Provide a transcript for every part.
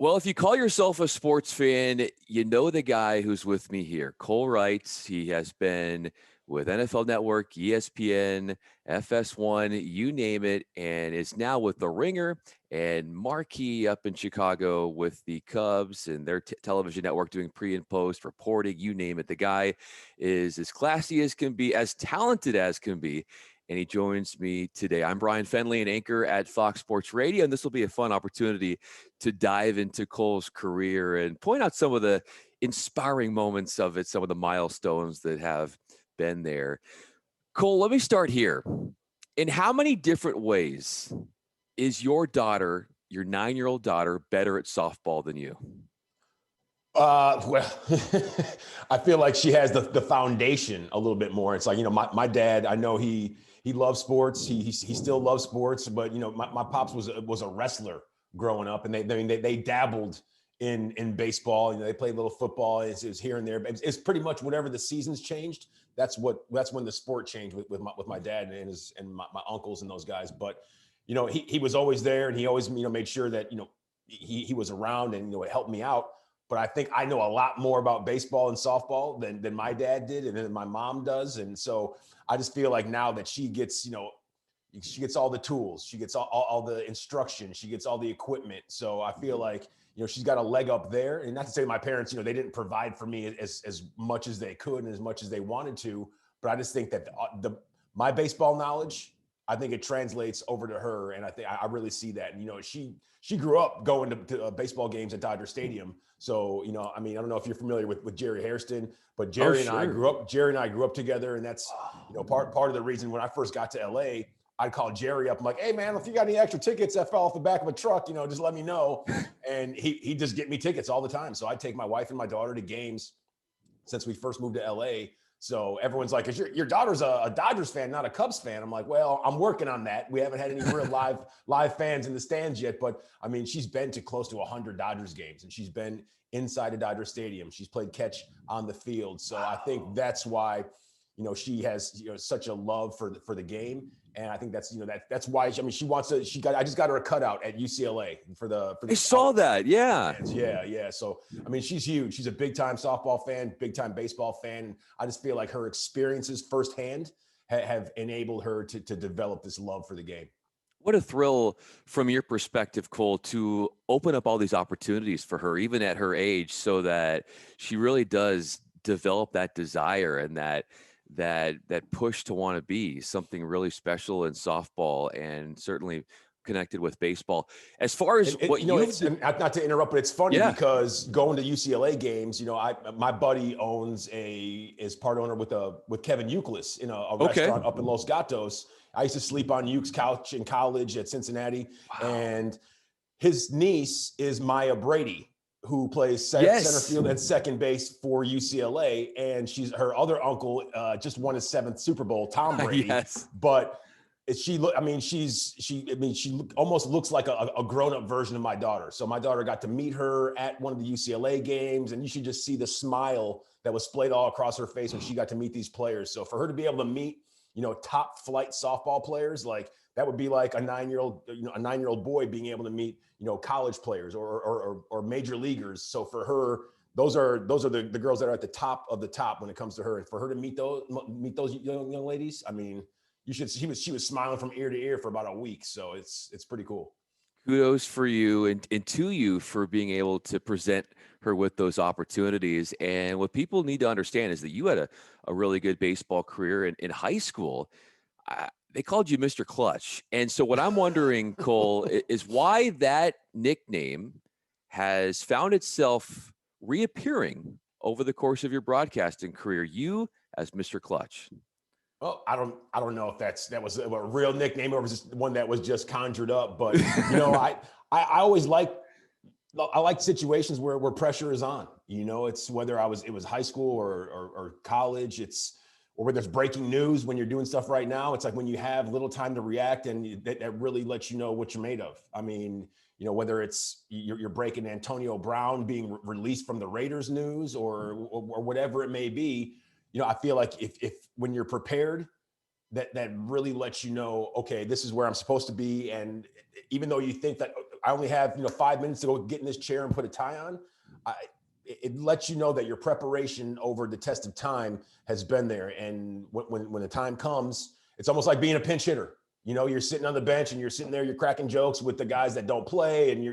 Well, if you call yourself a sports fan, you know the guy who's with me here, Cole Wright. He has been with NFL Network, ESPN, FS1, you name it, and is now with The Ringer and Marquee up in Chicago with the Cubs and their television network doing pre and post reporting, you name it. The guy is as classy as can be, as talented as can be. And he joins me today. I'm Bryan Fenley, an anchor at Fox Sports Radio, and this will be a fun opportunity to dive into Cole's career and point out some of the inspiring moments of it, some of the milestones that have been there. Cole, let me start here. In how many different ways is your daughter, your 9-year-old daughter, better at softball than you? Well, I feel like she has the foundation a little bit more. It's like, my dad, I know he loves sports. He still loves sports, but my pops was a wrestler growing up, and they dabbled in baseball. They played a little football. It's here and there. It's pretty much whatever the seasons changed. That's when the sport changed with my dad and my uncles and those guys. But he was always there, and he always made sure that he was around and it helped me out. But I think I know a lot more about baseball and softball than my dad did and then my mom does. And so I just feel like now that she gets all the tools, she gets all the instruction, she gets all the equipment. So I feel like, she's got a leg up there. And not to say my parents, they didn't provide for me as much as they could and as much as they wanted to. But I just think that my baseball knowledge, I think it translates over to her. And I really see that. And, she grew up going to baseball games at Dodger Stadium. So, I don't know if you're familiar with Jerry Hairston, but Jerry and I grew up together. And that's, part of the reason when I first got to LA, I'd call Jerry up. I'm like, hey man, if you got any extra tickets that fell off the back of a truck, just let me know. And he'd just get me tickets all the time. So I'd take my wife and my daughter to games since we first moved to LA. So everyone's like, your daughter's a Dodgers fan, not a Cubs fan. I'm like, well, I'm working on that. We haven't had any real live fans in the stands yet. But I mean, she's been to close to 100 Dodgers games, and she's been inside a Dodger Stadium. She's played catch on the field. So I think that's why, she has such a love for the game. And I think that's that's why she wants to. I just got her a cutout at UCLA for the. I saw that, yeah. Yeah. So I mean, she's huge. She's a big time softball fan, big time baseball fan. I just feel like her experiences firsthand have enabled her to develop this love for the game. What a thrill from your perspective, Cole, to open up all these opportunities for her, even at her age, so that she really does develop that desire and that push to want to be something really special in softball, and certainly connected with baseball. As far as not to interrupt, but it's funny because going to UCLA games, my buddy is part owner with Kevin Youkilis in a restaurant up in Los Gatos. I used to sleep on Yuke's couch in college at Cincinnati. Wow. And his niece is Maya Brady, who plays center field and second base for UCLA. And her other uncle just won his 7th Super Bowl, Tom Brady. Yes. But she almost looks like a grown-up version of my daughter. So my daughter got to meet her at one of the UCLA games, and you should just see the smile that was splayed all across her face when she got to meet these players. So for her to be able to meet, top flight softball players, like that would be like a 9-year-old boy being able to meet, college players or major leaguers. So for her, those are the girls that are at the top of the top when it comes to her. And for her to meet those young ladies, I mean, she was smiling from ear to ear for about a week. So it's pretty cool. Kudos for you and to you for being able to present her with those opportunities. And what people need to understand is that you had a really good baseball career in high school. They called you Mr. Clutch. And so what I'm wondering, Cole, is why that nickname has found itself reappearing over the course of your broadcasting career, you as Mr. Clutch. Well, I don't know if that was a real nickname or was just one that was just conjured up. But I always like situations where pressure is on. It's whether it was high school or college. Or where there's breaking news when you're doing stuff right now. It's like when you have little time to react, and that really lets you know what you're made of. I mean, whether it's you're breaking Antonio Brown being released from the Raiders news or whatever it may be. I feel like if when you're prepared, that really lets you know, okay, this is where I'm supposed to be. And even though you think that I only have 5 minutes to go get in this chair and put a tie on. It lets you know that your preparation over the test of time has been there. And when the time comes, it's almost like being a pinch hitter. You're sitting on the bench and you're sitting there, you're cracking jokes with the guys that don't play, and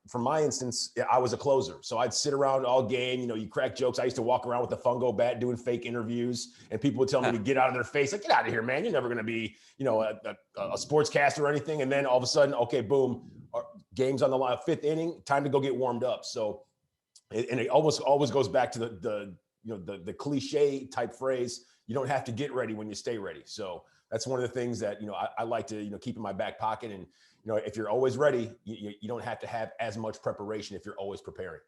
from my instance, I was a closer. So I'd sit around all game, you crack jokes. I used to walk around with a fungo bat doing fake interviews, and people would tell me to get out of their face. Like, get out of here, man. You're never going to be, a sportscaster or anything. And then all of a sudden, okay, boom, game's on the line, fifth inning, time to go get warmed up. So, and it always goes back to the cliche type phrase, you don't have to get ready when you stay ready. So that's one of the things that, I like to, keep in my back pocket. And, if you're always ready, you don't have to have as much preparation if you're always preparing.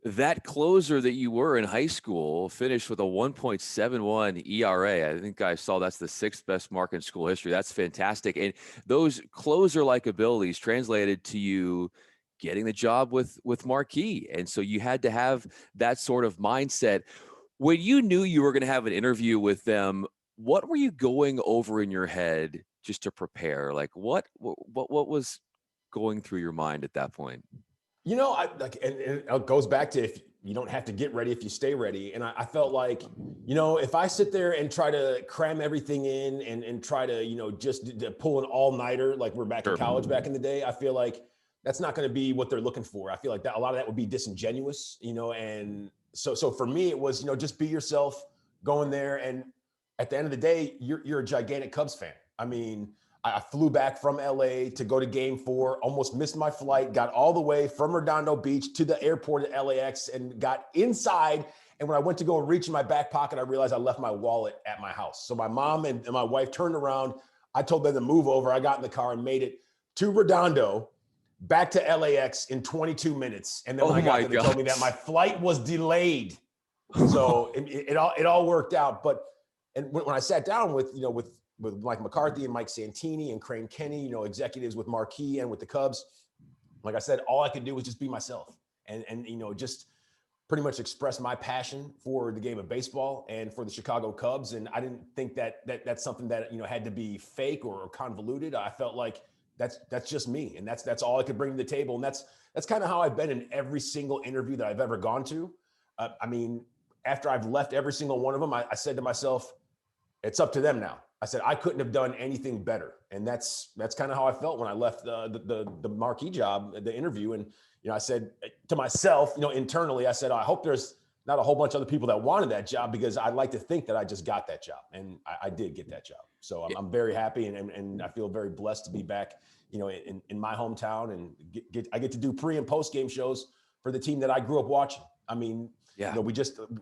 That closer that you were in high school finished with a 1.71 ERA. I think I saw that's the sixth best mark in school history. That's fantastic. And those closer-like abilities translated to you getting the job with Marquee. And so you had to have that sort of mindset. When you knew you were going to have an interview with them, what were you going over in your head just to prepare? Like what was going through your mind at that point? And it goes back to, if you don't have to get ready if you stay ready. And I felt like, if I sit there and try to cram everything in and try to, just to pull an all-nighter, like we're back in college back in the day, I feel like that's not going to be what they're looking for. I feel like that a lot of that would be disingenuous, and so for me, it was, just be yourself, go in there. And at the end of the day, you're a gigantic Cubs fan. I mean, I flew back from LA to go to Game 4, almost missed my flight, got all the way from Redondo Beach to the airport at LAX and got inside. And when I went to go reach in my back pocket, I realized I left my wallet at my house. So my mom and my wife turned around. I told them to move over. I got in the car and made it to Redondo, back to LAX in 22 minutes. And then when I got there, they told me that my flight was delayed. So it all worked out. And when I sat down with Mike McCarthy and Mike Santini and Crane Kenny, executives with Marquee and with the Cubs, like I said, all I could do was just be myself and just pretty much express my passion for the game of baseball and for the Chicago Cubs. And I didn't think that's something that, had to be fake or convoluted. I felt like that's just me. And that's all I could bring to the table. And that's kind of how I've been in every single interview that I've ever gone to. After I've left every single one of them, I said to myself, it's up to them now. I said, I couldn't have done anything better. And that's kind of how I felt when I left the Marquee job, the interview. And, I said to myself, internally, I said, I hope there's not a whole bunch of other people that wanted that job, because I'd like to think that I just got that job. And I did get that job. So I'm very happy. And I feel very blessed to be back, in my hometown, and I get to do pre and post game shows for the team that I grew up watching. I mean, yeah. We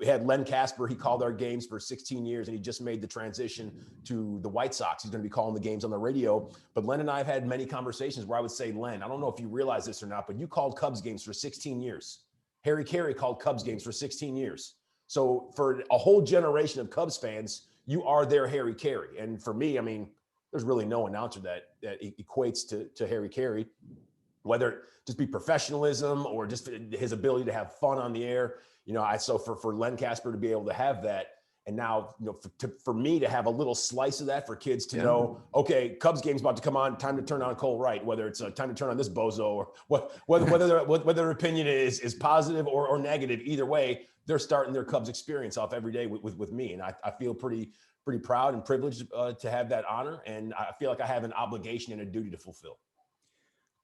had Len Casper. He called our games for 16 years, and he just made the transition to the White Sox. He's going to be calling the games on the radio. But Len and I have had many conversations where I would say, Len, I don't know if you realize this or not, but you called Cubs games for 16 years. Harry Carey called Cubs games for 16 years. So for a whole generation of Cubs fans, you are their Harry Carey. And for me, there's really no announcer that equates to Harry Carey, whether it just be professionalism or just his ability to have fun on the air. So for Len Casper to be able to have that, and now, for me to have a little slice of that, for kids to know, okay, Cubs game's about to come on, time to turn on Cole Wright, whether it's time to turn on this bozo, or whether their opinion is positive or negative, either way, they're starting their Cubs experience off every day with me. And I feel pretty proud and privileged to have that honor. And I feel like I have an obligation and a duty to fulfill.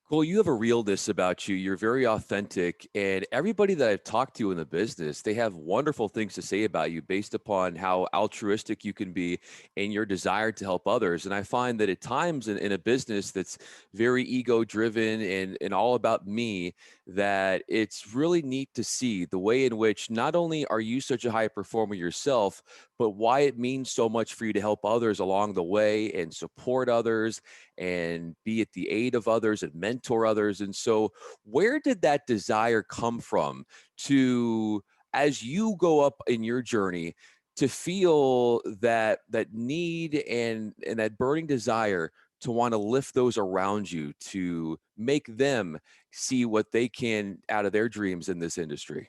Cole, you have a realness about you. You're very authentic, and everybody that I've talked to in the business, they have wonderful things to say about you based upon how altruistic you can be and your desire to help others. And I find that at times in a business that's very ego-driven and all about me, that it's really neat to see the way in which not only are you such a high performer yourself, but why it means so much for you to help others along the way and support others and be at the aid of others and mentor others. And so where did that desire come from to, as you go up in your journey, to feel that need and that burning desire to want to lift those around you, to make them see what they can out of their dreams in this industry?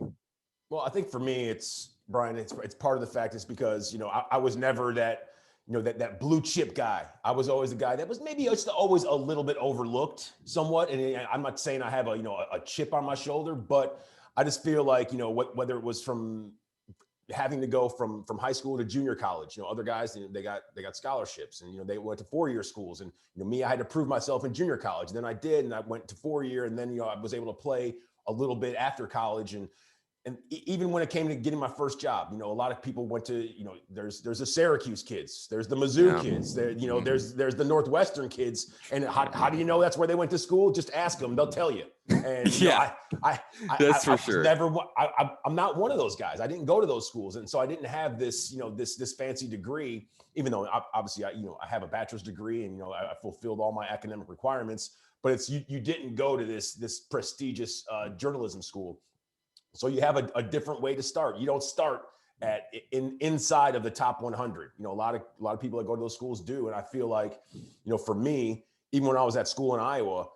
Well, I think for me, Brian, it's part of the fact is because, I was never that, that blue chip guy. I was always the guy that was maybe just always a little bit overlooked somewhat. And I'm not saying I have a chip on my shoulder, but I just feel like, whether it was from having to go from high school to junior college, other guys, they got scholarships and, they went to 4-year schools, and, me, I had to prove myself in junior college. And then I did, and I went to 4-year, and then, I was able to play a little bit after college. And even when it came to getting my first job, a lot of people went to, there's the Syracuse kids, there's the Mizzou kids, there, there's the Northwestern kids. And how do you know that's where they went to school? Just ask them, they'll tell you. And that's for sure. I'm not one of those guys. I didn't go to those schools. And so I didn't have this, this fancy degree, even though obviously I have a bachelor's degree and, I fulfilled all my academic requirements, but it's, you didn't go to this prestigious journalism school. So you have a different way to start. You don't start inside of the top 100. A lot of people that go to those schools do. And I feel like, for me, even when I was at school in Iowa,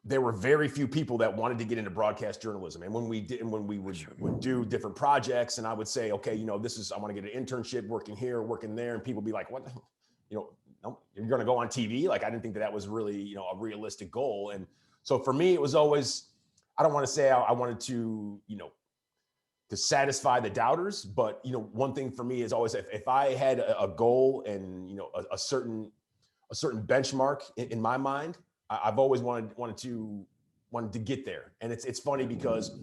there were very few people that wanted to get into broadcast journalism. And when we would do different projects, and I would say, okay, I want to get an internship working here, working there. And people be like, what, no, you're going to go on TV? Like, I didn't think that was really, a realistic goal. And so for me, it was always, I don't want to say I wanted to, to satisfy the doubters, but, one thing for me is always, if I had a goal and, a certain benchmark in my mind, I've always wanted to get there. And it's funny because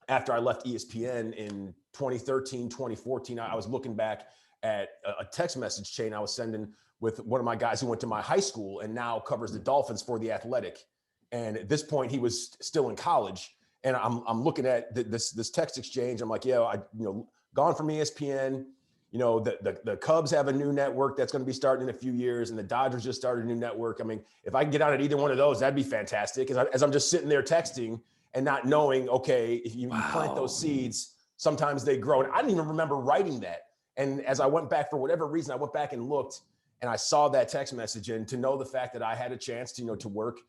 after I left ESPN in 2013, 2014, I was looking back at a text message chain I was sending with one of my guys who went to my high school and now covers the Dolphins for The Athletic. And at this point, he was still in college. And I'm looking at this text exchange. I'm like, gone from ESPN. The Cubs have a new network that's going to be starting in a few years, and the Dodgers just started a new network. I mean, if I can get out at either one of those, that'd be fantastic. As I'm just sitting there texting and not knowing, okay, if you plant those seeds, sometimes they grow. And I didn't even remember writing that. And as I went back, for whatever reason, I went back and looked, and I saw that text message, and to know the fact that I had a chance to work,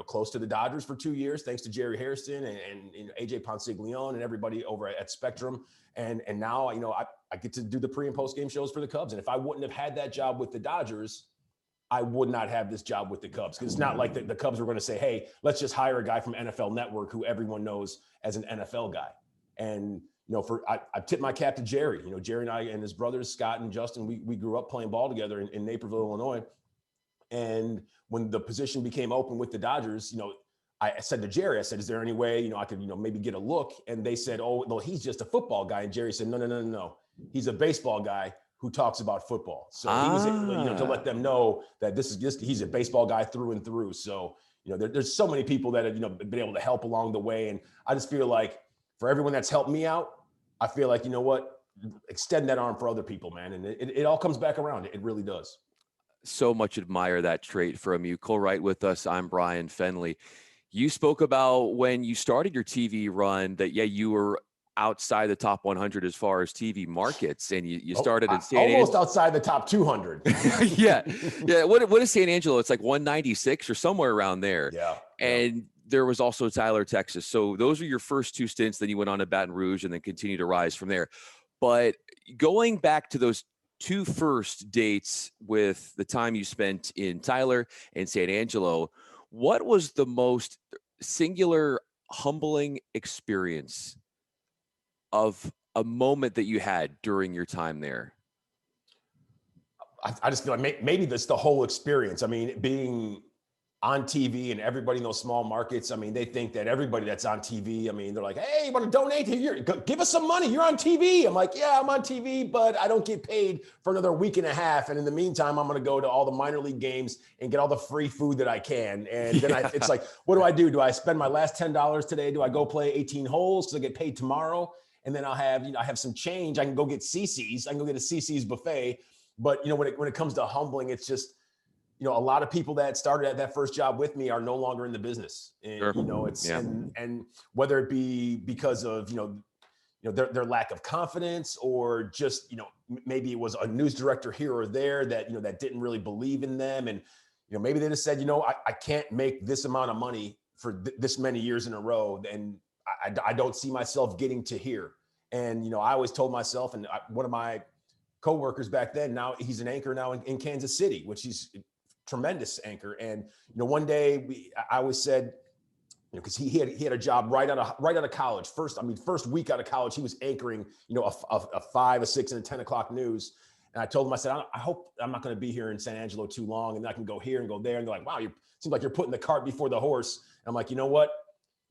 close to the Dodgers for 2 years, thanks to Jerry Hairston and AJ Ponceglione and everybody over at Spectrum. And now, I get to do the pre and post game shows for the Cubs. And if I wouldn't have had that job with the Dodgers, I would not have this job with the Cubs. Because it's not like the Cubs were going to say, hey, let's just hire a guy from NFL Network who everyone knows as an NFL guy. And, I tipped my cap to Jerry. Jerry and I and his brothers, Scott and Justin, we grew up playing ball together in Naperville, Illinois. And when the position became open with the Dodgers, I said to Jerry, I said, is there any way, I could, maybe get a look? And they said, oh, no, he's just a football guy. And Jerry said, no. He's a baseball guy who talks about football. So he was able, to let them know that he's a baseball guy through and through. So, there's so many people that have, been able to help along the way. And I just feel like for everyone that's helped me out, I feel like, extend that arm for other people, man. And it all comes back around. It really does. So much admire that trait from you. Cole Wright with us. I'm Bryan Fenley. You spoke about when you started your TV run that, you were outside the top 100 as far as TV markets, and you started in San Angelo. Almost outside the top 200. Yeah. What is San Angelo? It's like 196 or somewhere around there. Yeah. And there was also Tyler, Texas. So those are your first two stints. Then you went on to Baton Rouge and then continued to rise from there. But going back to those two first dates with the time you spent in Tyler and San Angelo, what was the most singular, humbling experience of a moment that you had during your time there? I just feel like maybe that's the whole experience. I mean, being on TV and everybody in those small markets, I mean, they think that everybody that's on TV, I mean, they're like, hey, you want to donate here? Give us some money. You're on TV. I'm like, yeah, I'm on TV, but I don't get paid for another week and a half. And in the meantime, I'm going to go to all the minor league games and get all the free food that I can. And then it's like, what do? Do I spend my last $10 today? Do I go play 18 holes because I get paid tomorrow? And then I'll have, I have some change. I can go get CC's. I can go get a CC's buffet. But, when it comes to humbling, it's just, a lot of people that started at that first job with me are no longer in the business. And, Sure. It's, and whether it be because of, their lack of confidence, or just, maybe it was a news director here or there that, that didn't really believe in them. And, maybe they just said, I can't make this amount of money for this many years in a row. And I don't see myself getting to here. And, I always told myself, and one of my coworkers back then. Now he's an anchor now in Kansas City, which he's a tremendous anchor. And, one day I always said, because he had a job right out of college. First week out of college, he was anchoring, a 5, a 6, and a 10 o'clock news. And I told him, I said, I hope I'm not going to be here in San Angelo too long, and I can go here and go there. And they're like, wow, it seems like you're putting the cart before the horse. And I'm like, you know what?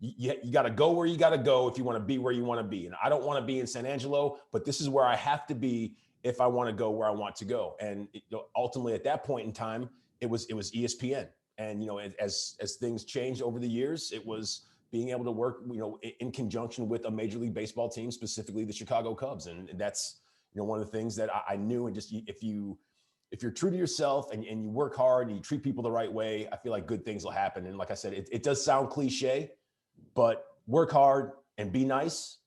You got to go where you got to go if you want to be where you want to be. And I don't want to be in San Angelo, but this is where I have to be if I want to go where I want to go. And ultimately, at that point in time, it was ESPN. And as things changed over the years, it was being able to work in conjunction with a Major League Baseball team, specifically the Chicago Cubs. And that's one of the things that I knew. And just if you're true to yourself and you work hard and you treat people the right way, I feel like good things will happen. And like I said, it does sound cliche, but work hard and be nice.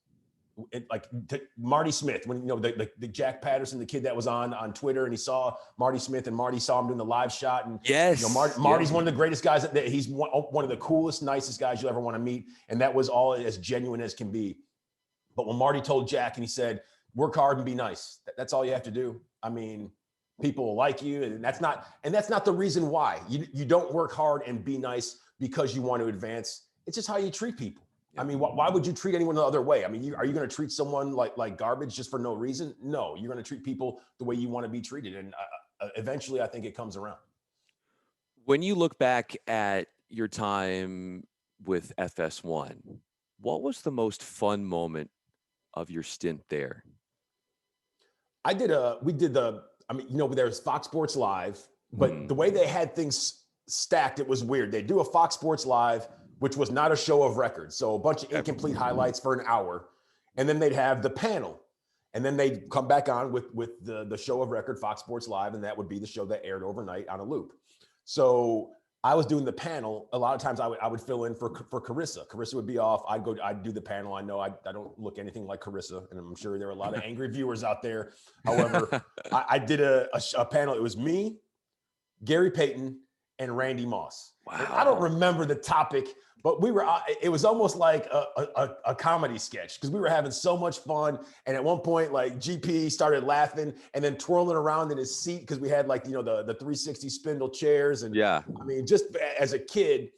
Marty Smith, when the Jack Patterson, the kid that was on Twitter, and he saw Marty Smith, and Marty saw him doing the live shot, and yes, Marty's one of the greatest guys. He's one of the coolest, nicest guys you'll ever want to meet, and that was all as genuine as can be. But when Marty told Jack, and he said, "Work hard and be nice," that's all you have to do. I mean, people will like you, and that's not the reason why you don't work hard and be nice because you want to advance. It's just how you treat people. I mean, why would you treat anyone the other way? I mean, are you going to treat someone like garbage just for no reason? No, you're going to treat people the way you want to be treated. And eventually, I think it comes around. When you look back at your time with FS1, what was the most fun moment of your stint there? There's Fox Sports Live, but the way they had things stacked, it was weird. They do a Fox Sports Live, which was not a show of records. So a bunch of incomplete highlights for an hour. And then they'd have the panel. And then they'd come back on with the show of record, Fox Sports Live, and that would be the show that aired overnight on a loop. So I was doing the panel. A lot of times I would fill in for Carissa. Carissa would be off. I'd do the panel. I know I don't look anything like Carissa, and I'm sure there are a lot of angry viewers out there. However, I did a panel. It was me, Gary Payton, and Randy Moss. Wow. And I don't remember the topic, but it was almost like a comedy sketch because we were having so much fun. And at one point, like GP started laughing and then twirling around in his seat because we had the 360 spindle chairs. And yeah, I mean, just as a kid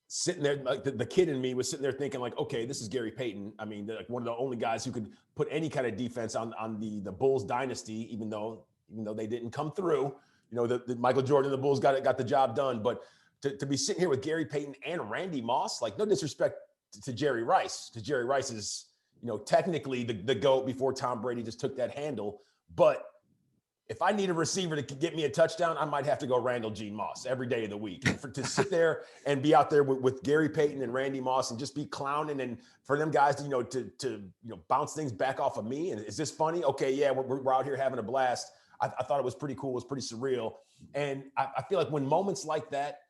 sitting there, like the kid in me was sitting there thinking like, okay, this is Gary Payton. I mean, like one of the only guys who could put any kind of defense on the Bulls dynasty, even though they didn't come through. The Michael Jordan and the Bulls got the job done, but to be sitting here with Gary Payton and Randy Moss, like no disrespect to Jerry Rice, because Jerry Rice is, technically the GOAT before Tom Brady just took that handle. But if I need a receiver to get me a touchdown, I might have to go Randall Gene Moss every day of the week. To sit there and be out there with Gary Payton and Randy Moss and just be clowning, and for them guys to bounce things back off of me. And is this funny? Okay, yeah, we're out here having a blast. I thought it was pretty cool. It was pretty surreal. And I feel like when moments like that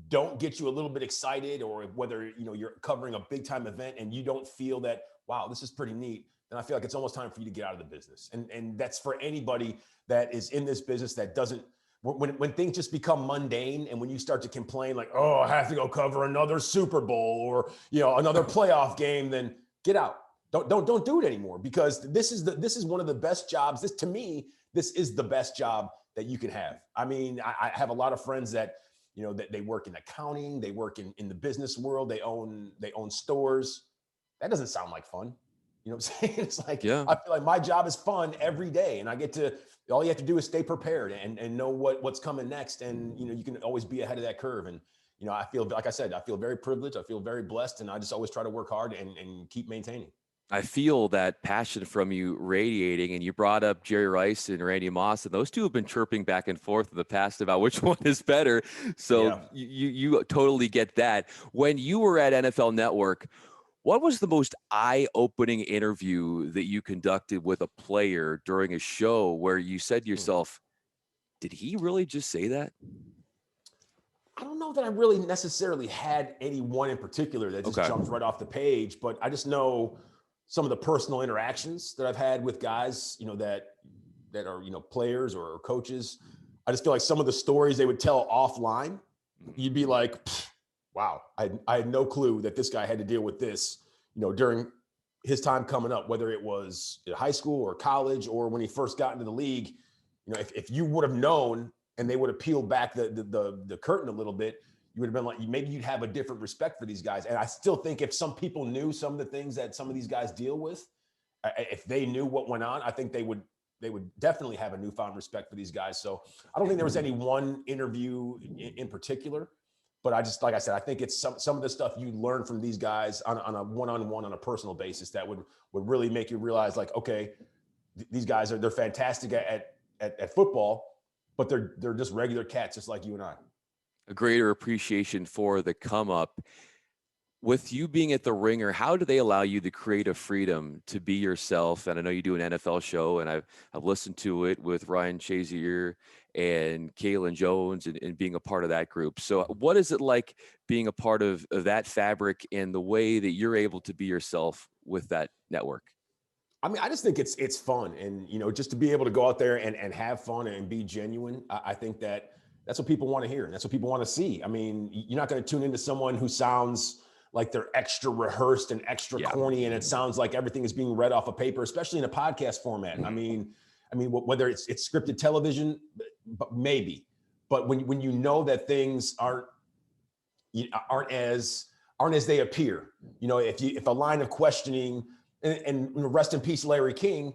don't get you a little bit excited, or whether you're covering a big time event and you don't feel that, wow, this is pretty neat, then I feel like it's almost time for you to get out of the business. And that's for anybody that is in this business that doesn't, when things just become mundane, and when you start to complain like, oh, I have to go cover another Super Bowl or another playoff game, then get out. Don't do it anymore, because this is one of the best jobs. To me, this is the best job that you can have. I mean, I have a lot of friends that that they work in accounting, they work in the business world, they own stores. That doesn't sound like fun. You know what I'm saying? It's like, yeah. I feel like my job is fun every day, and I get to, all you have to do is stay prepared and know what's coming next. And, you can always be ahead of that curve. And, I feel, like I said, I feel very privileged. I feel very blessed, and I just always try to work hard and keep maintaining. I feel that passion from you radiating, and you brought up Jerry Rice and Randy Moss, and those two have been chirping back and forth in the past about which one is better. So yeah. You totally get that. When you were at NFL Network, what was the most eye-opening interview that you conducted with a player during a show where you said to yourself, did he really just say that? I don't know that I really necessarily had any one in particular that just jumped right off the page, but I just know some of the personal interactions that I've had with guys, that are, players or coaches. I just feel like some of the stories they would tell offline, you'd be like, wow, I had no clue that this guy had to deal with this, during his time coming up, whether it was in high school or college or when he first got into the league, if you would have known and they would have peeled back the curtain a little bit, you would have been like, maybe you'd have a different respect for these guys. And I still think if some people knew some of the things that some of these guys deal with, if they knew what went on, I think they would definitely have a newfound respect for these guys. So I don't think there was any one interview in particular, but like I said, I think it's some of the stuff you learn from these guys on a one-on-one, on a personal basis that would really make you realize, like, okay, these guys they're fantastic at football, but they're just regular cats, just like you and I. A greater appreciation for the come up. With you being at the Ringer, how do they allow you the creative freedom to be yourself? And I know you do an NFL show, and I've listened to it with Ryan Shazier and Kalen Jones and being a part of that group. So what is it like being a part of that fabric and the way that you're able to be yourself with that network? I mean, I just think it's fun, and just to be able to go out there and have fun and be genuine. I think that's what people want to hear, and that's what people want to see. I mean, you're not going to tune into someone who sounds like they're extra rehearsed and extra corny, and it sounds like everything is being read off a paper, especially in a podcast format. Mm-hmm. I mean, whether it's scripted television, but maybe, but when you know that things aren't as they appear, if a line of questioning, and rest in peace, Larry King.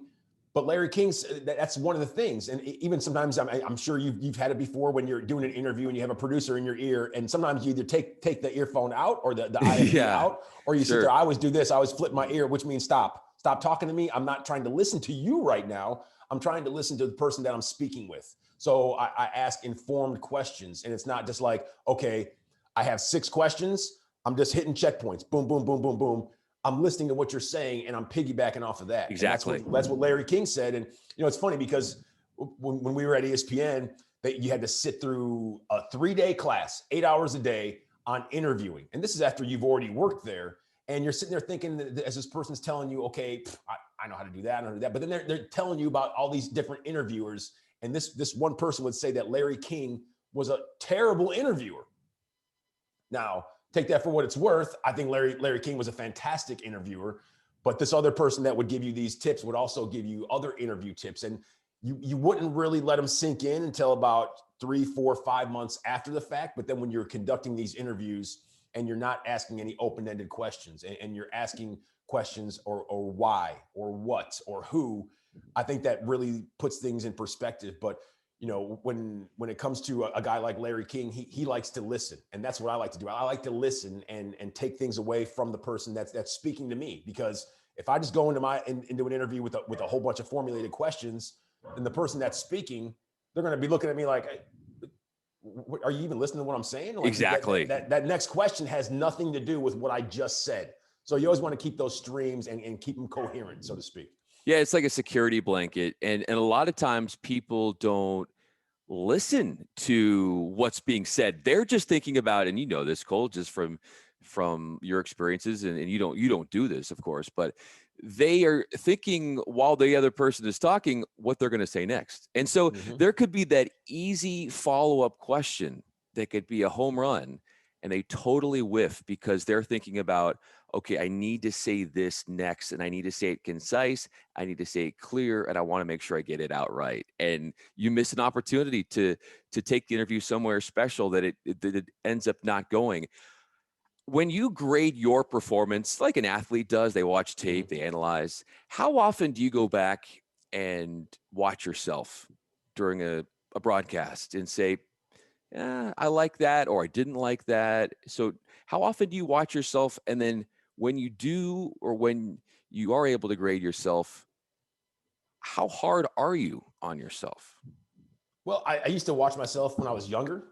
But Larry King's, that's one of the things. And even sometimes I'm sure you've had it before when you're doing an interview and you have a producer in your ear, and sometimes you either take the earphone out or the IFB out, or you sit there. I always do this. I always flip my ear, which means stop talking to me. I'm not trying to listen to you right now. I'm trying to listen to the person that I'm speaking with. So I ask informed questions, and it's not just like, okay, I have 6 questions. I'm just hitting checkpoints. Boom, boom, boom, boom, boom. I'm listening to what you're saying, and I'm piggybacking off of that. Exactly. That's what Larry King said. And, it's funny because when we were at ESPN, you had to sit through a 3-day class, 8 hours a day on interviewing. And this is after you've already worked there. And you're sitting there thinking, as this person's telling you, okay, I know how to do that, I know how to do that. But then they're telling you about all these different interviewers. And this one person would say that Larry King was a terrible interviewer. Now, take that for what it's worth. I think Larry King was a fantastic interviewer, but this other person that would give you these tips would also give you other interview tips. And you wouldn't really let them sink in until about 3, 4, 5 months after the fact. But then when you're conducting these interviews and you're not asking any open-ended questions, and you're asking questions or why or what or who, I think that really puts things in perspective. But when it comes to a guy like Larry King, he likes to listen. And that's what I like to do. I like to listen and take things away from the person that's speaking to me. Because if I just go into an interview with a whole bunch of formulated questions, then the person that's speaking, they're going to be looking at me like, are you even listening to what I'm saying? Like, exactly. That next question has nothing to do with what I just said. So you always want to keep those streams and keep them coherent, so to speak. Yeah, it's like a security blanket. And a lot of times people don't listen to what's being said. They're just thinking about, and this, Cole, just from your experiences, and you don't do this, of course, but they are thinking while the other person is talking what they're going to say next. And so there could be that easy follow-up question that could be a home run, and they totally whiff because they're thinking about, okay, I need to say this next, and I need to say it concise, I need to say it clear, and I want to make sure I get it out right. And you miss an opportunity to take the interview somewhere special that it ends up not going. When you grade your performance, like an athlete does, they watch tape, they analyze. How often do you go back and watch yourself during a broadcast and say, I like that, or I didn't like that? So how often do you watch yourself? And then when you do, or when you are able to grade yourself, how hard are you on yourself? Well, I used to watch myself when I was younger.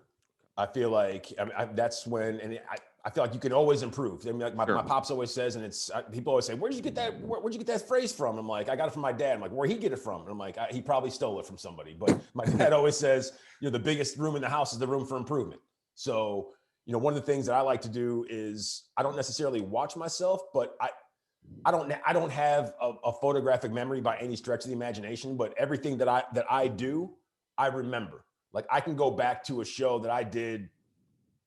I feel like that's when, and I feel like you can always improve. I mean, like my pops always says, and people always say, "Where'd you get that? Where'd you get that phrase from?" I'm like, "I got it from my dad." I'm like, "Where'd he get it from?" And I'm like, "He probably stole it from somebody." But my dad always says, the biggest room in the house is the room for improvement. So, one of the things that I like to do is I don't necessarily watch myself, but I don't have a photographic memory by any stretch of the imagination. But everything that I do, I remember. Like I can go back to a show that I did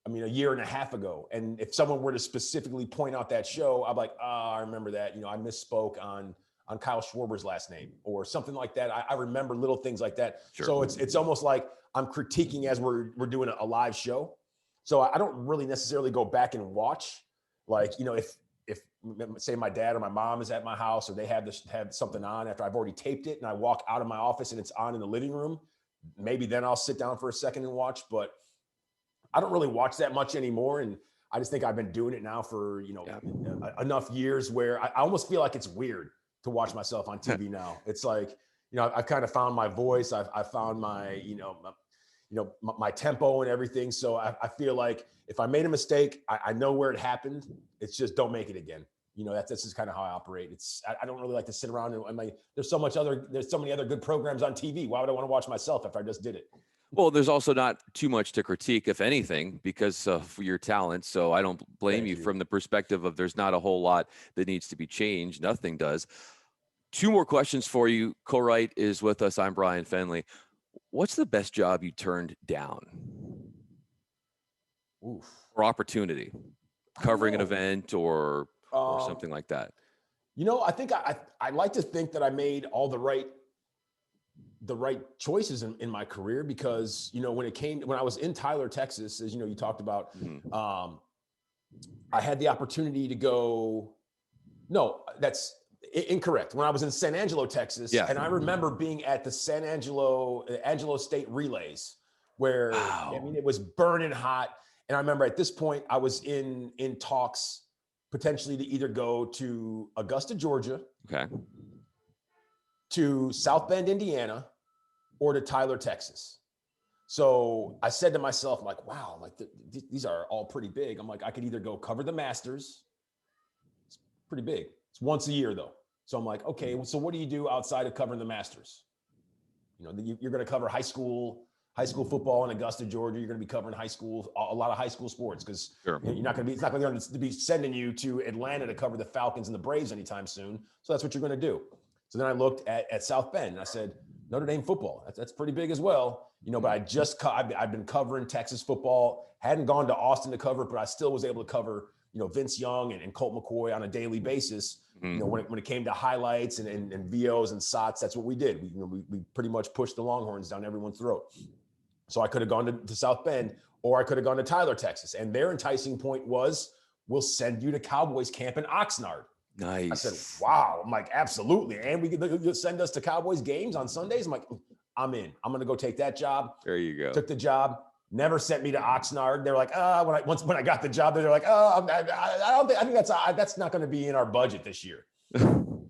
I mean, a year and a half ago. And if someone were to specifically point out that show, I'm like, I remember that. I misspoke on Kyle Schwarber's last name or something like that. I remember little things like that. Sure. So it's almost like I'm critiquing as we're doing a live show. So I don't really necessarily go back and watch. Like, if say my dad or my mom is at my house or they have something on after I've already taped it and I walk out of my office and it's on in the living room, maybe then I'll sit down for a second and watch. But I don't really watch that much anymore. And I just think I've been doing it now for, enough years where I almost feel like it's weird to watch myself on TV now. It's like, I've kind of found my voice. I've found my, my tempo and everything. So I feel like if I made a mistake, I know where it happened. It's just don't make it again. That's just kind of how I operate. I don't really like to sit around and like, there's so many other good programs on TV. Why would I want to watch myself if I just did it? Well, there's also not too much to critique, if anything, because of your talent. So I don't blame you from the perspective of there's not a whole lot that needs to be changed. Nothing does. Two more questions for you. Cole Wright is with us. I'm Bryan Fenley. What's the best job you turned down? Oof. Or opportunity? Covering an event or something like that? I think I like to think that I made all the right choices in my career because, when I was in Tyler, Texas, as you talked about, I had the opportunity to go, no, that's incorrect. When I was in San Angelo, Texas, and I remember being at the Angelo State Relays where, it was burning hot. And I remember at this point, I was in talks potentially to either go to Augusta, Georgia, to South Bend, Indiana, or to Tyler, Texas. So I said to myself, like, wow, like these are all pretty big. I'm like, I could either go cover the Masters. It's pretty big. It's once a year though. So I'm like, okay, so what do you do outside of covering the Masters? You're going to cover high school football in Augusta, Georgia. You're going to be covering a lot of high school sports because it's not going to be sending you to Atlanta to cover the Falcons and the Braves anytime soon. So that's what you're going to do. So then I looked at South Bend and I said, Notre Dame football, that's pretty big as well. But I've been covering Texas football, hadn't gone to Austin to cover it, but I still was able to cover, Vince Young and Colt McCoy on a daily basis. When it came to highlights and VOs and SOTs, that's what we did. We pretty much pushed the Longhorns down everyone's throat. So I could have gone to South Bend or I could have gone to Tyler, Texas. And their enticing point was, we'll send you to Cowboys camp in Oxnard. Nice. I said, wow. I'm like, absolutely. And you'll send us to Cowboys games on Sundays. I'm like, I'm in. I'm going to go take that job. There you go. Took the job. Never sent me to Oxnard. They're like, when I got the job, they're like, I think that's not going to be in our budget this year.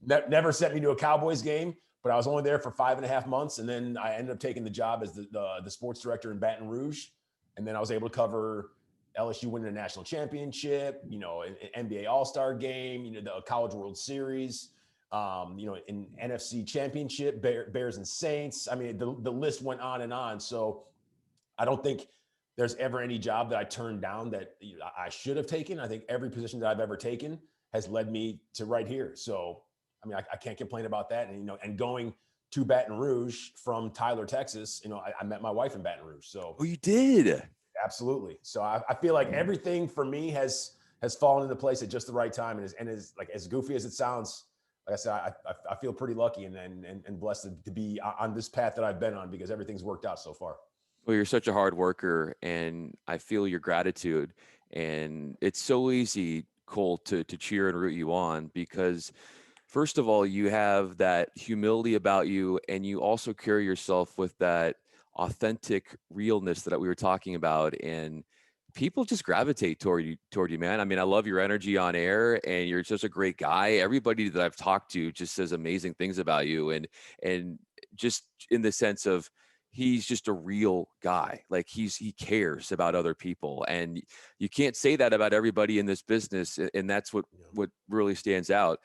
Never sent me to a Cowboys game, but I was only there for 5.5 months. And then I ended up taking the job as the sports director in Baton Rouge. And then I was able to cover LSU winning a national championship, an NBA All-Star game, the College World Series, in NFC Championship, Bears and Saints. I mean, the list went on and on. So I don't think there's ever any job that I turned down that I should have taken. I think every position that I've ever taken has led me to right here. So, I mean, I can't complain about that. And, and going to Baton Rouge from Tyler, Texas, I met my wife in Baton Rouge. So, you did? Absolutely. So I feel like everything for me has fallen into place at just the right time. And is like, as goofy as it sounds, like I said, I feel pretty lucky and blessed to be on this path that I've been on because everything's worked out so far. Well, you're such a hard worker and I feel your gratitude. And it's so easy, Cole, to cheer and root you on because first of all, you have that humility about you and you also carry yourself with that authentic realness that we were talking about, and people just gravitate toward you, man. I mean, I love your energy on air and you're such a great guy. Everybody that I've talked to just says amazing things about you, and just in the sense of he's just a real guy. Like he cares about other people, and you can't say that about everybody in this business, and that's what really stands out.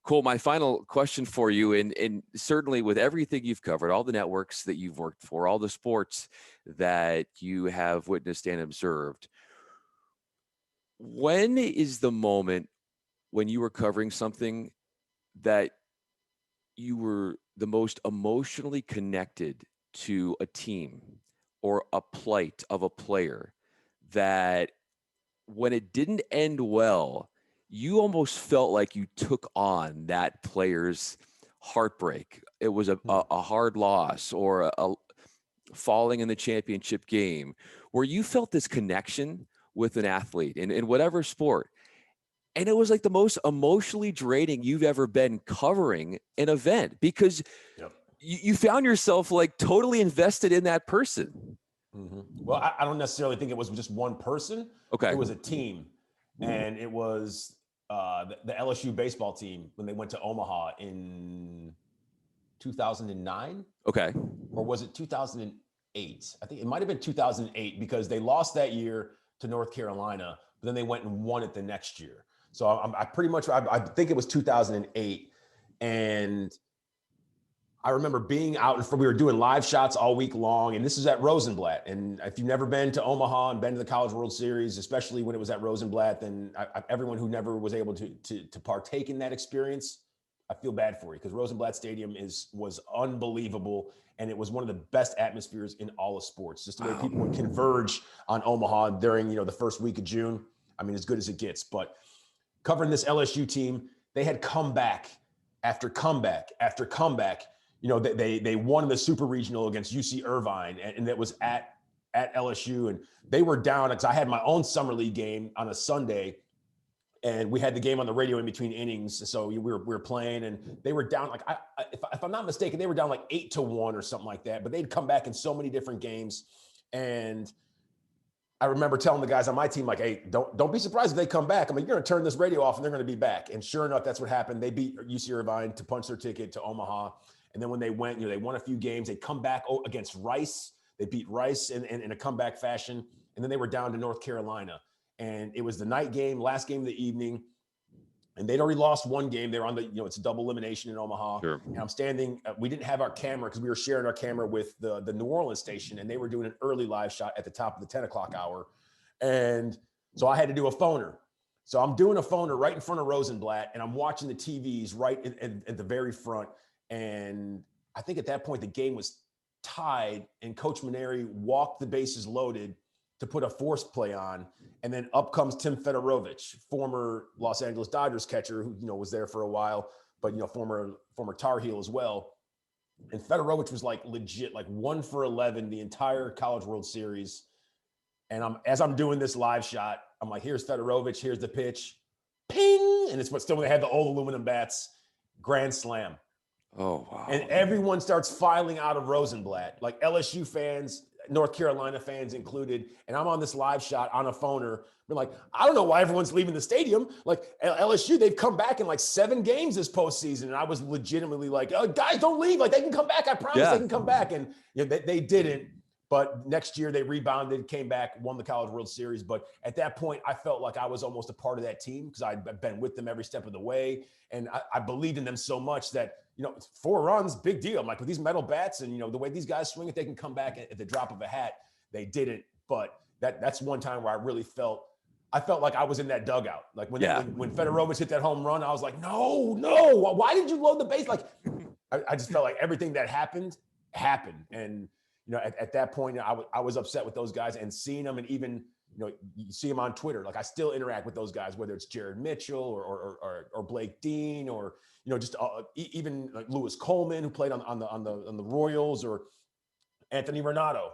Cole, my final question for you, and certainly with everything you've covered, all the networks that you've worked for, all the sports that you have witnessed and observed, when is the moment when you were covering something that you were the most emotionally connected to a team or a plight of a player that when it didn't end well, you almost felt like you took on that player's heartbreak. It was a hard loss or a falling in the championship game where you felt this connection with an athlete in whatever sport. And it was like the most emotionally draining you've ever been covering an event because Yep. you found yourself like totally invested in that person. Well, I don't necessarily think it was just one person. Okay. It was a team. And it was the LSU baseball team when they went to Omaha in 2009. Okay. Or was it 2008? I think it might have been 2008 because they lost that year to North Carolina, but then they went and won it the next year. So I think it was 2008. And I remember being out we were doing live shots all week long, and this is at Rosenblatt. And if you've never been to Omaha and been to the College World Series, especially when it was at Rosenblatt, then everyone who never was able to partake in that experience, I feel bad for you because Rosenblatt Stadium was unbelievable, and it was one of the best atmospheres in all of sports. Just the way people would converge on Omaha during the first week of June. I mean, as good as it gets. But covering this LSU team, they had comeback after comeback after comeback. They won the Super Regional against UC Irvine, and that was at LSU, and they were down because I had my own summer league game on a Sunday. And we had the game on the radio in between innings. So we were playing and they were down like, if I'm not mistaken, they were down like 8-1 or something like that, but they'd come back in so many different games. And I remember telling the guys on my team, like, hey, don't be surprised if they come back. I'm like, you're going to turn this radio off and they're going to be back. And sure enough, that's what happened. They beat UC Irvine to punch their ticket to Omaha. And then when they went, they won a few games. They come back against Rice. They beat Rice in a comeback fashion. And then they were down to North Carolina. And it was the night game, last game of the evening. And they'd already lost one game. They were on it's a double elimination in Omaha. Sure. And I'm standing, we didn't have our camera because we were sharing our camera with the New Orleans station, and they were doing an early live shot at the top of the 10 o'clock hour. And so I had to do a phoner. So I'm doing a phoner right in front of Rosenblatt, and I'm watching the TVs right at the very front. And I think at that point, the game was tied, and Coach Maneri walked the bases loaded to put a forced play on. And then up comes Tim Fedorovich, former Los Angeles Dodgers catcher who, was there for a while, but, former Tar Heel as well. And Fedorovich was like legit, like 1 for 11 the entire College World Series. And as I'm doing this live shot, I'm like, here's Fedorovich, here's the pitch, ping. And it's still when they had the old aluminum bats, grand slam. Oh, wow. And everyone starts filing out of Rosenblatt, like LSU fans, North Carolina fans included. And I'm on this live shot on a phoner. We're like, I don't know why everyone's leaving the stadium. Like LSU, they've come back in like 7 games this postseason. And I was legitimately like, oh, guys, don't leave. Like they can come back. I promise they can come back. And they didn't. But next year they rebounded, came back, won the College World Series. But at that point, I felt like I was almost a part of that team because I'd been with them every step of the way. And I believed in them so much that, 4 runs, big deal. I'm like, with these metal bats and, the way these guys swing it, they can come back at the drop of a hat. They didn't. But that's one time where I really felt like I was in that dugout. Like when Fedorovich hit that home run, I was like, no, why did you load the base? Like, I just felt like everything that happened. And, at that point, I was upset with those guys and seeing them, and even, you see them on Twitter. Like I still interact with those guys, whether it's Jared Mitchell or Blake Dean or, just even like Lewis Coleman, who played on the Royals, or Anthony Renato,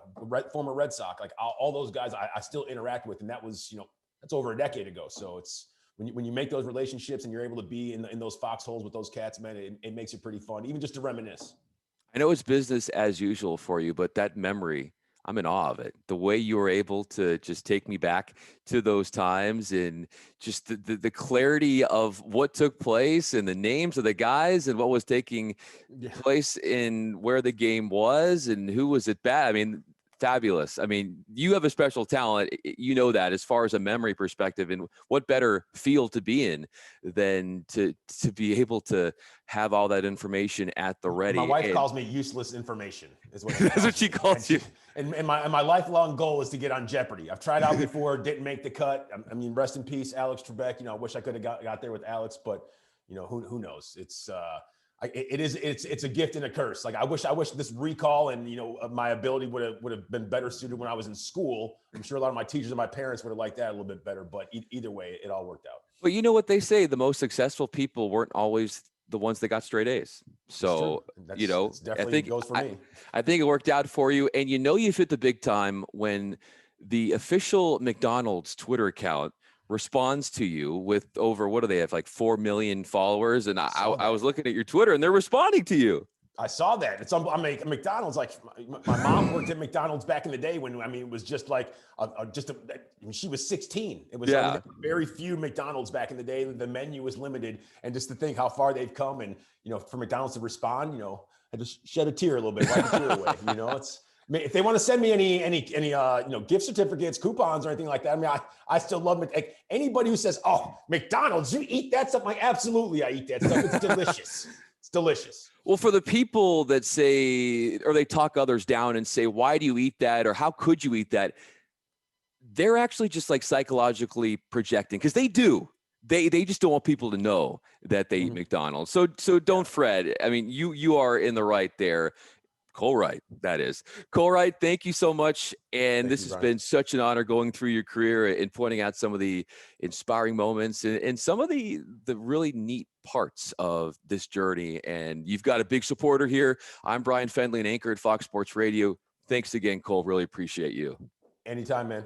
former Red Sox. Like all those guys I still interact with. And that was, that's over a decade ago. So it's when you make those relationships and you're able to be in those foxholes with those cats, man, it makes it pretty fun, even just to reminisce. I know it's business as usual for you, but that memory, I'm in awe of it. The way you were able to just take me back to those times and just the clarity of what took place and the names of the guys and what was taking place in where the game was and who was at bat. I mean, fabulous. I mean, you have a special talent, that as far as a memory perspective, and what better field to be in than to be able to have all that information at the ready. My wife calls me useless information is what that's what she calls you. And my lifelong goal is to get on Jeopardy. I've tried out before, didn't make the cut. I mean, rest in peace, Alex Trebek. I wish I could have got there with Alex, but who knows? It's It's a gift and a curse. Like I wish this recall and my ability would have been better suited when I was in school. I'm sure a lot of my teachers and my parents would have liked that a little bit better, but either way, it all worked out. But you know what they say, the most successful people weren't always the ones that got straight A's. So, that's definitely goes for me. I think it worked out for you. And you've hit the big time when the official McDonald's Twitter account responds to you with over, what do they have, like 4 million followers? And I was looking at your Twitter and they're responding to you. I saw that. I'm like McDonald's. Like my mom worked at McDonald's back in the day when it was just like she was 16. It was very few McDonald's back in the day. The menu was limited, and just to think how far they've come, and for McDonald's to respond, I had to shed a tear a little bit, wipe a tear away. If they want to send me any gift certificates, coupons, or anything like that, I mean, I still love it. Like anybody who says, "Oh, McDonald's, you eat that stuff?" I'm like, absolutely, I eat that stuff. It's delicious. It's delicious. Well, for the people that say, or they talk others down and say, why do you eat that? Or how could you eat that? They're actually just like psychologically projecting, because they do. They just don't want people to know that they eat McDonald's. So don't fret. I mean, you are in the right there. Cole Wright, that is. Cole Wright, thank you so much. And this has been such an honor going through your career and pointing out some of the inspiring moments and some of the really neat parts of this journey. And you've got a big supporter here. I'm Bryan Fenley, an anchor at Fox Sports Radio. Thanks again, Cole. Really appreciate you. Anytime, man.